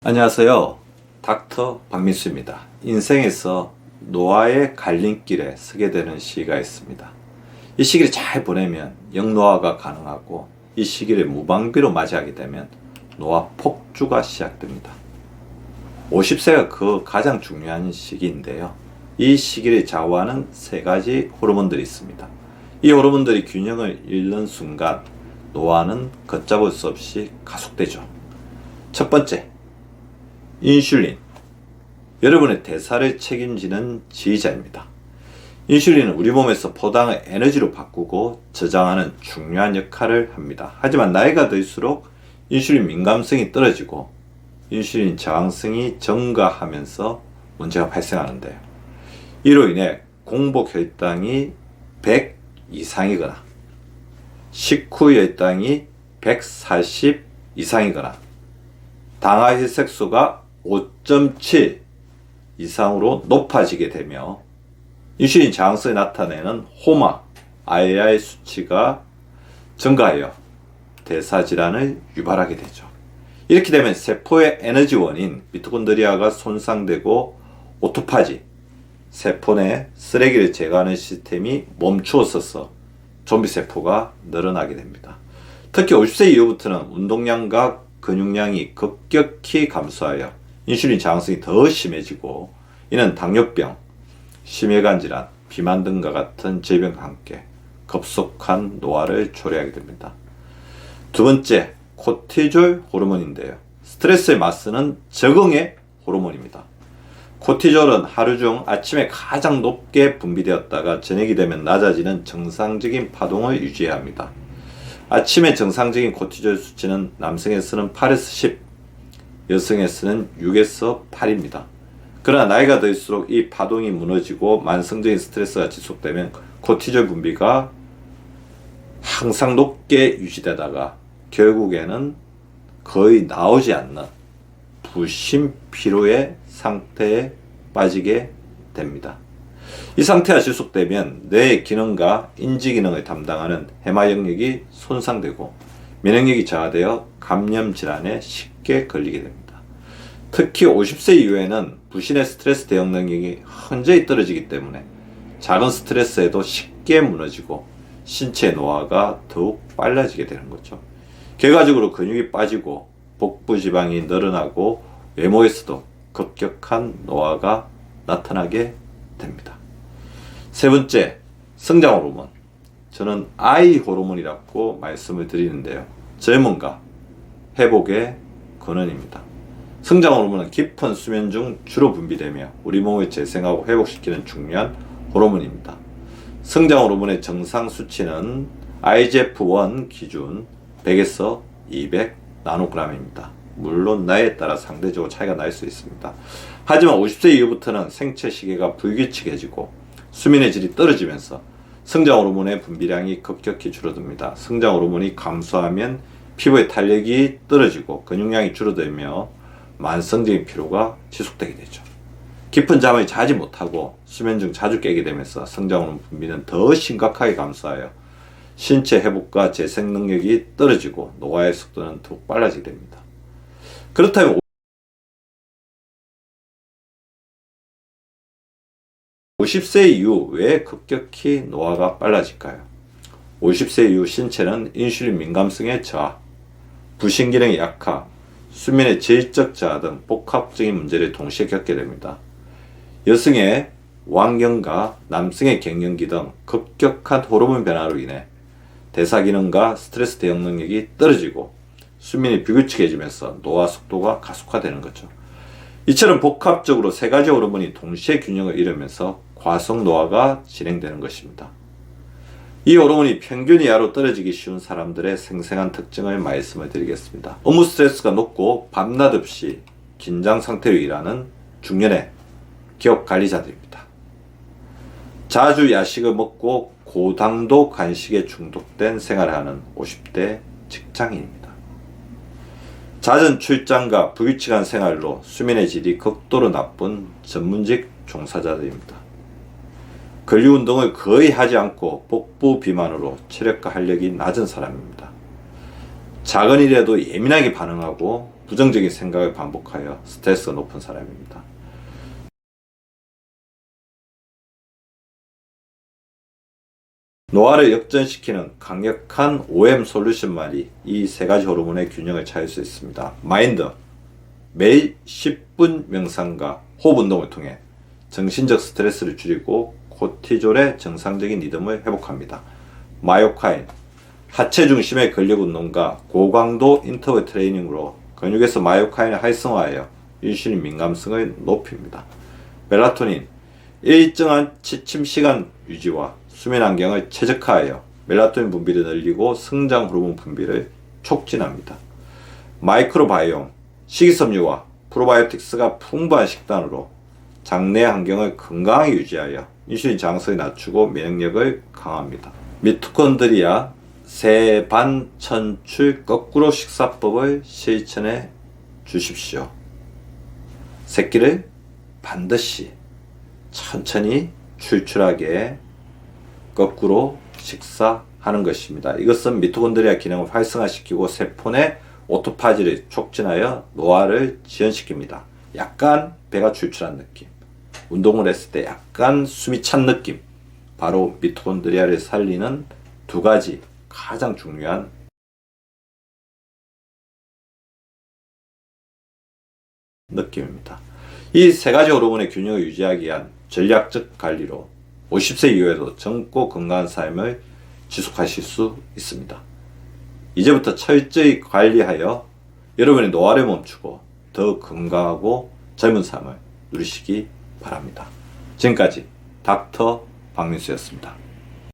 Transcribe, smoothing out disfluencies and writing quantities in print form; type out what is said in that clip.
안녕하세요. 닥터 박민수입니다. 인생에서 노화의 갈림길에 서게 되는 시기가 있습니다. 이 시기를 잘 보내면 영노화가 가능하고, 이 시기를 무방비로 맞이하게 되면 노화 폭주가 시작됩니다. 50세가 그 가장 중요한 시기인데요. 이 시기를 좌우하는 세 가지 호르몬들이 있습니다. 이 호르몬들이 균형을 잃는 순간 노화는 걷잡을 수 없이 가속되죠. 첫 번째, 인슐린. 여러분의 대사를 책임지는 지휘자입니다. 인슐린은 우리 몸에서 포당을 에너지로 바꾸고 저장하는 중요한 역할을 합니다. 하지만 나이가 들수록 인슐린 민감성이 떨어지고 인슐린 저항성이 증가하면서 문제가 발생하는데요. 이로 인해 공복 혈당이 100 이상이거나 식후 혈당이 140 이상이거나 당화 혈색소가 5.7 이상으로 높아지게 되며 인슐린 저항성이 나타내는 호마, IR 수치가 증가하여 대사질환을 유발하게 되죠. 이렇게 되면 세포의 에너지원인 미토콘드리아가 손상되고 오토파지, 세포 내 쓰레기를 제거하는 시스템이 멈추어서서 좀비 세포가 늘어나게 됩니다. 특히 50세 이후부터는 운동량과 근육량이 급격히 감소하여 인슐린 저항성이 더 심해지고, 이는 당뇨병, 심혈관 질환, 비만 등과 같은 질병과 함께 급속한 노화를 초래하게 됩니다. 두 번째, 코티졸 호르몬인데요. 스트레스에 맞서는 적응의 호르몬입니다. 코티졸은 하루 중 아침에 가장 높게 분비되었다가 저녁이 되면 낮아지는 정상적인 파동을 유지해야 합니다. 아침에 정상적인 코티졸 수치는 남성에서는 8에서 10, 여성에서는 6에서 8입니다. 그러나 나이가 들수록 이 파동이 무너지고 만성적인 스트레스가 지속되면 코티졸 분비가 항상 높게 유지되다가 결국에는 거의 나오지 않는 부심피로의 상태에 빠지게 됩니다. 이 상태가 지속되면 뇌의 기능과 인지 기능을 담당하는 해마 영역이 손상되고 면역력이 저하되어 감염 질환에 쉽게 걸리게 됩니다. 특히 50세 이후에는 부신의 스트레스 대응 능력이 현저히 떨어지기 때문에 작은 스트레스에도 쉽게 무너지고 신체 노화가 더욱 빨라지게 되는 거죠. 결과적으로 근육이 빠지고 복부 지방이 늘어나고 외모에서도 급격한 노화가 나타나게 됩니다. 세 번째, 성장 호르몬. 저는 I 호르몬이라고 말씀을 드리는데요. 젊음과 회복의 근원입니다. 성장 호르몬은 깊은 수면 중 주로 분비되며 우리 몸을 재생하고 회복시키는 중요한 호르몬입니다. 성장 호르몬의 정상 수치는 IGF-1 기준 100에서 200 나노그램입니다. 물론 나이에 따라 상대적으로 차이가 날 수 있습니다. 하지만 50세 이후부터는 생체 시계가 불규칙해지고 수면의 질이 떨어지면서 성장 호르몬의 분비량이 급격히 줄어듭니다. 성장 호르몬이 감소하면 피부의 탄력이 떨어지고 근육량이 줄어들며 만성적인 피로가 지속되게 되죠. 깊은 잠을 자지 못하고 수면 중 자주 깨게 되면서 성장 호르몬 분비는 더 심각하게 감소하여 신체 회복과 재생 능력이 떨어지고 노화의 속도는 더욱 빨라지게 됩니다. 그렇다면 50세 이후 왜 급격히 노화가 빨라질까요? 50세 이후 신체는 인슐린 민감성의 저하, 부신기능의 약화, 수면의 질적 저하 등 복합적인 문제를 동시에 겪게 됩니다. 여성의 왕경과 남성의 갱년기 등 급격한 호르몬 변화로 인해 대사기능과 스트레스 대응 능력이 떨어지고 수면이 불규칙해지면서 노화 속도가 가속화되는 거죠. 이처럼 복합적으로 세 가지 호르몬이 동시에 균형을 이루면서 과속 노화가 진행되는 것입니다. 이 호르몬이 평균 이하로 떨어지기 쉬운 사람들의 생생한 특징을 말씀을 드리겠습니다. 업무 스트레스가 높고 밤낮 없이 긴장 상태로 일하는 중년의 기업 관리자들입니다. 자주 야식을 먹고 고당도 간식에 중독된 생활을 하는 50대 직장인입니다. 잦은 출장과 불규칙한 생활로 수면의 질이 극도로 나쁜 전문직 종사자들입니다. 근력 운동을 거의 하지 않고 복부 비만으로 체력과 활력이 낮은 사람입니다. 작은 일에도 예민하게 반응하고 부정적인 생각을 반복하여 스트레스가 높은 사람입니다. 노화를 역전시키는 강력한 OM 솔루션만이 이 세 가지 호르몬의 균형을 찾을 수 있습니다. 마인드, 매일 10분 명상과 호흡 운동을 통해 정신적 스트레스를 줄이고 코티졸의 정상적인 리듬을 회복합니다. 마요카인, 하체 중심의 근력 운동과 고강도 인터벌 트레이닝으로 근육에서 마요카인을 활성화하여 인슐린 민감성을 높입니다. 멜라토닌, 일정한 취침 시간 유지와 수면 환경을 최적화하여 멜라토닌 분비를 늘리고 성장 호르몬 분비를 촉진합니다. 마이크로바이옴, 식이섬유와 프로바이오틱스가 풍부한 식단으로 장내 환경을 건강하게 유지하여 인슐린 저항성을 낮추고 면역력을 강화합니다. 미토콘드리아 세반천출 거꾸로 식사법을 실천해 주십시오. 새끼를 반드시 천천히 출출하게 거꾸로 식사하는 것입니다. 이것은 미토콘드리아 기능을 활성화시키고 세포 내 오토파지를 촉진하여 노화를 지연시킵니다. 약간 배가 출출한 느낌, 운동을 했을 때 약간 숨이 찬 느낌, 바로 미토콘드리아를 살리는 두 가지 가장 중요한 느낌입니다. 이 세 가지 호르몬의 균형을 유지하기 위한 전략적 관리로 50세 이후에도 젊고 건강한 삶을 지속하실 수 있습니다. 이제부터 철저히 관리하여 여러분의 노화를 멈추고 더 건강하고 젊은 삶을 누리시기 바랍니다. 지금까지 닥터 박민수였습니다.